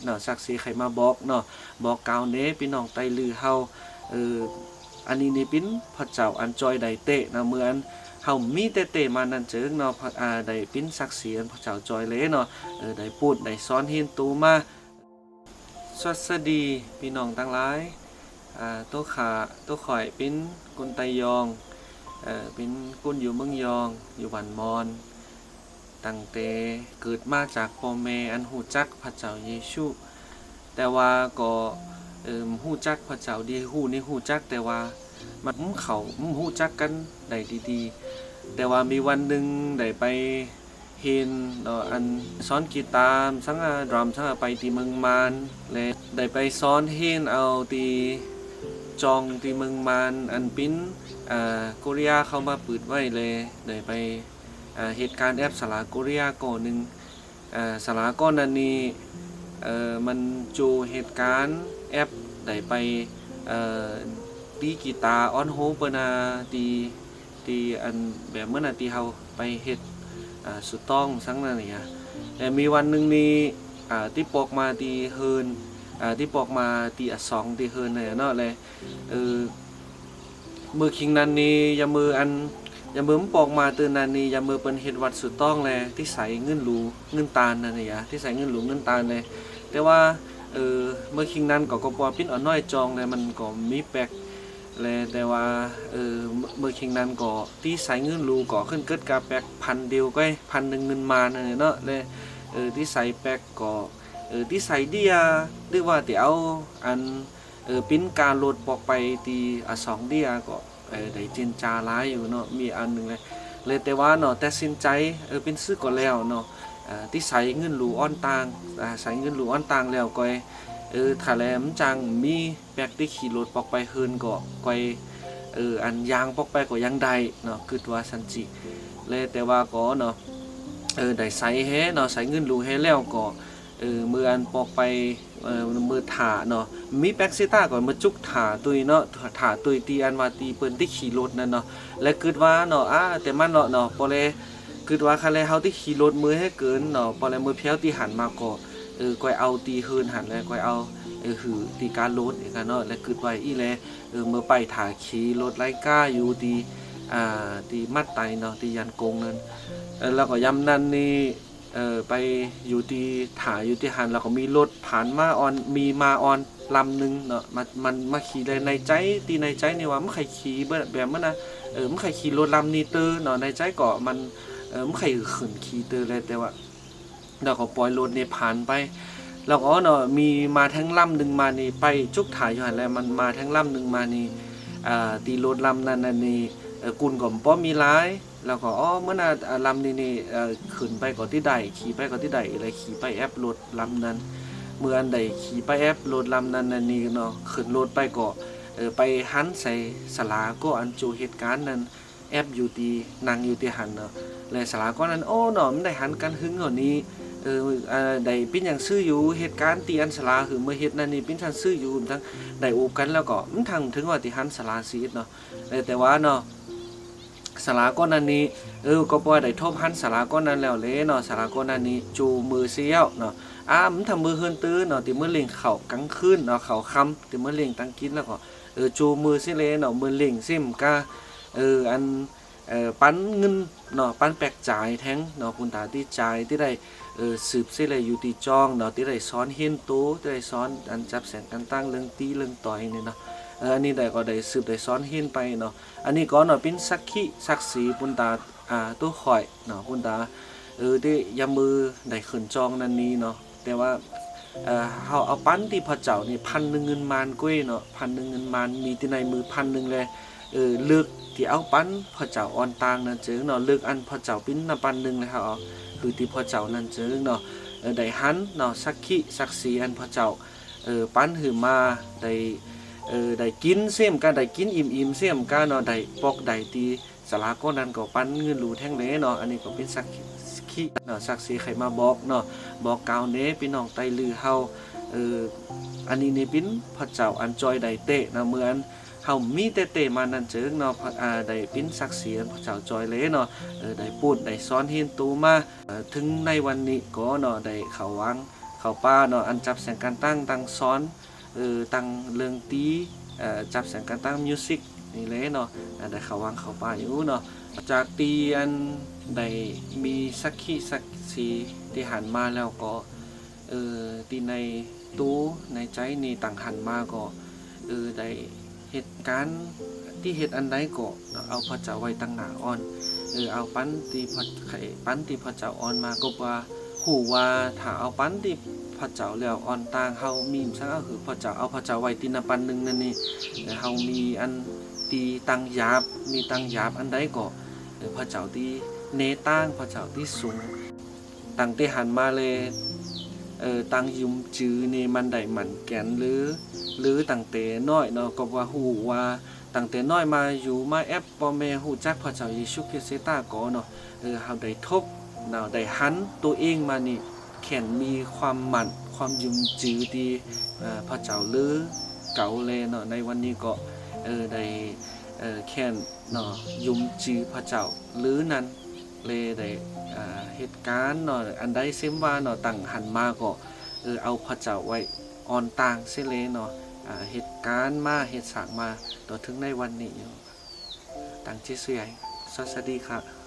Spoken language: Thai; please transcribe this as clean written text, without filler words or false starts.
เนาะศักดิ์ศรีไขมาบอกเนาะบอกกล่าวเน้พี่น้องไตลือเฮาอันนี้นี่เป็นพระเจ้าอันจอยไดเตะนะเหมือนเฮามีเตะมานั่นเจิงเนาะได้เป็นศักดิ์ศรีพระเจ้าจอยเลยเนาะได้พูดได้สอนเฮียนตูมาสวัสดีพี่น้องทั้งหลายตัวข่อยเป็นคนไตยองเป็นคนอยู่เมืองยองอยู่บ้านมอนตั้งแต่เกิดมาจากพ่อแม่อันฮู้จักพระเจ้าเยซูแต่ว่าก็ฮู้จักพระเจ้าดีฮู้จักแต่ว่ามันเขาฮู้จักกันได้ดีๆแต่ว่ามีวันหนึ่งได้ไปเห็นอันซ้อนกีตาร์สังดรัมสังไปที่เมืองมานและได้ไปซ้อนเห็นเอาที่จองที่เมืองมานอันปิ้นโกเรียเข้ามาปืดไว้เลยได้ไปเหตุการณ์แอปสลาโกเรียก่อนหนึ่งสลาก้อนนั้นนี้มันจูเหตุการณ์แอปได้ไปตีกีตาร์ออนโฮเปนาตีอันแบบเมื่อนาทีเฮาไปเฮ็ดสุดต้องสังนั่นเนี่ยแต่มีวันหนึ่งนี้ที่ปอกมาตีเฮินที่ปอกมาตีสองตีเฮินเนี่ยเนาะเลยมือคิงนั้นนี้ยามือมปอกมาตื่นนันนี้ยามือเป็นเฮ็ดวัดสุดต้องเลยที่ใส่เงินหลูเงินตาลนั่นเนี่ยที่ใส่เงินหลูเงินตาลเลยแต่ว่าเมื่อคิงนั้นก็ปอปิ้นอ่อนน้อยจองเลยมันก็มีแปลกเลยแต่ว่าเมื่อคิงนั้นก็ที่ใส่เงินหลูก็ขึ้นเกิดกับแปลก1,000 เดียวก็1,000 เงินมาเนี่ยเนาะเลยที่ใส่แปลกก็ที่ใส่เดียหรือว่าที่เอาอันปิ้นการโหลดปอกไปตี2 เดียก็ได้เจนจาร้ายอยู่เนาะมีอันหนึ่งเลยแต่ว่าเนาะแต่สินใจเป็นซื้อก็แล้วเนาะที่ใส่เงินหลูอ้อนต่างใส่เงินหลูอ้อนต่างแล้วก็ถ้าแลมจังมีแบกที่ขี่รถปอกไปเฮินก็อันยางปอกไปก็ยังได้เนาะคือตัวสันจิเลยแต่ว่าก็เนาะได้ใส่เฮเนาะใส่เงินหลูเฮแล้วก็เมื่ออันปอกไปมือถาเนาะมีแบ็กซิต้าก่อนมาจุกถาตุยเนาะถาตุยตีอันว่าตีเปิ้นที่ขี่รถนั่นเนาะและคิดว่าเนาะแต่มันเนาะพอเลยคิดว่าคันแลเฮาที่ขี่รถมือให้เกินเนาะพอแล้วมือเพี้ยวที่หันมาก็ก้อยเอาตีเฮินหันแล้วก้อยเอาหือตีการรถอีกเนาะและคิดไว้อีแลเมื่อไปถาขี่รถไล่ก้าอยู่ตีมัดไตเนาะตียันกงนั่นแล้วก็ยำนั้นนี่ไปอยู่ที่อยู่ที่หันแล้วก็มีรถผ่านมาออนมีมาออนลำหนึ่งเนาะมันมาขี่เลยในใจในใจนี่ว่าไม่ใครขี่แบบมันนะไม่ใครขี่รถลำนี้เตอเนาะในใจก็มันไม่ใครขืนขี่เตอเลยแต่ว่าเราก็ปล่อยรถนี่ผ่านไปแล้วก็เนาะมีมาทั้งลำหนึ่งมานี่ไปจุกถ่ายอยู่หันแล้วมันมาทั้งลำหนึ่งมานี่ตีรถลำนั้นนี่กุนก็ป้อมีร้ายแล้วก็เมื่อน่ะลำนี่ขึ้นไปก่อนที่ใดขี่ไปก่อนที่ใดอะไรขี่ไปแอปรถลำนั้นเมื่ออันใดขี่ไปแอปรถลำนั้นนี่เนาะขึ้นรถไปก็ไปหันใส่สลาก็อันจูเหตุการณ์นั้นแอปอยู่ที่นั่งอยู่ที่หันเนาะเลยสลาก็นั้นเนาะมันได้หันกันหึงกว่านี้ได้เป็นอย่างซื่ออยู่เหตุการณ์ตีอันสลาคือเมื่อเหตุนั้นนี่เป็นทันซื่ออยู่ทั้งได้โอบกันแล้วก็มันทางถึงว่าที่หันสลาซีดเนาะแต่ว่าเนาะสลาก้อนนั้นนี้ก็ปล่อยได้ทบหันสลาก้อนนั้นแล้วเลยเนาะสลาก้อนนั้นนี้จูมือเสี้ยวเนาะมันทำมือเฮือนตื้อเนาะที่เมื่อเล่งเข่ากลางคืนเนาะเข่าค่ำที่เมื่อเล่งตั้งกินแล้วก็จูมือซิเลเนาะมือเล่งซิมก้าอันปั้นเงินเนาะปั้นแปลกจ่ายแท้งเนาะคุณตาที่จ่ายที่ได้สืบซิเลยอยู่ที่จองเนาะที่ได้ซ้อนเฮียนโตที่ได้ซ้อนอันจับแสงกันตั้งเรื่องตีเรื่องต่อยเนี่ยเนาะอันนี้ได้ก็ได้สืบได้ซ้อนเฮียนไปเนาะอันนี้ก็เนาะเป็นสักสีปุนตาตัวข่อยเนาะปุนตาที่ยามมือได้ขึ้นจองนั่นนี้เนาะแต่ว่าเขาเอาปั้นที่พระเจ้านี่1,000 เงินมานก้วยเนาะ1,000 เงินมานมีที่ในมือ1,000เลยเลือกที่เอาปั้นพระเจ้าอ่อนต่างนั่นเจอเนาะเลือกอันพระเจ้าปิ้นน่ะ1,000เลยครับคือที่พระเจ้านั่นเจอเนาะได้หันเนาะสักสีอันพระเจ้าปั้นหือมาได้กินเสี่ยมกันได้กินอิ่มเสี่ยมกันเนาะได้ปอกได้ตีสลาก็นั้นก็ปั้นเงินหลูแท่งเละเนาะอันนี้ก็เป็นสักขีเนาะสักสีไขมาบอกเนาะบอกกล่าวเน้พี่น้องไตลือเฮาอันนี้นี่เป็นพระเจ้าอันจอยได้เตะนะเหมือนเฮามีเตะมานั่นเจิงเนาะได้เป็นสักสีพระเจ้าจอยเละเนาะได้พูดได้สอนเฮียนตูมาถึงในวันนี้ก็เนาะได้เข้าวัง เขาป้าเนาะอันจับแสงการตั้งตั้งซ้อนตั้งเรื่องตีจับแสงการตั้งมิวสิกนี่เลยเนาะได้เขาวางเขาป้าอยู่เนาะจากตีอันได้มีสักขีสักสีที่หันมาแล้วก็ตีในตู้ในใจนี่ต่างหันมาก็ได้เหตุการณ์ที่เหตุอันใดก็เอาพระเจ้าไว้ตั้งหน้าอ่อนเอาปั้นตีพระเจ้าอ่อนมาก็ว่าหูว่าถ้าเอาปั้นตีพระเจ้าแล้วอ่อนต่างเฮามีซะก็คือพระเจ้าเอาพระเจ้าไว้ตีนปันนึงนั่นนี่เฮามีอันตีตั้งหยาบมีตั้งหยาบอันใดก็พระเจ้าที่เนตั้งพระเจ้าที่สูงตั้งที่หันมาเลยตั้งยุมจื้อนี่มันได้หมันแก่นหรือตั้งแต่น้อยเนาะก็ว่าหูว่าตั้งแต่น้อยมาอยู่มาแอปพ่อแม่ฮู้จักพระเจ้าเยซูคริสต์ตาก็เนาะเฮาได้ทบเนาะได้หันตัวเองมานี่แข็งมีความหมั่นความยุมจื้อที่พระเจ้าลือเก่าแลเนาะในวันนี้ก็ได้แค่นเนาะยุมจื้อพระเจ้าลือนั้นเลยได้เหตุการณ์เนาะอันใดเซมว่าเนาะตั้งหันมาก็เอาพระเจ้าไว้อ่อนต่างเสียเลยเนาะเหตุการณ์มาเหตุสร้างมาต่อถึงในวันนี้ตั้งชื่อใหญ่สวัสดีค่ะ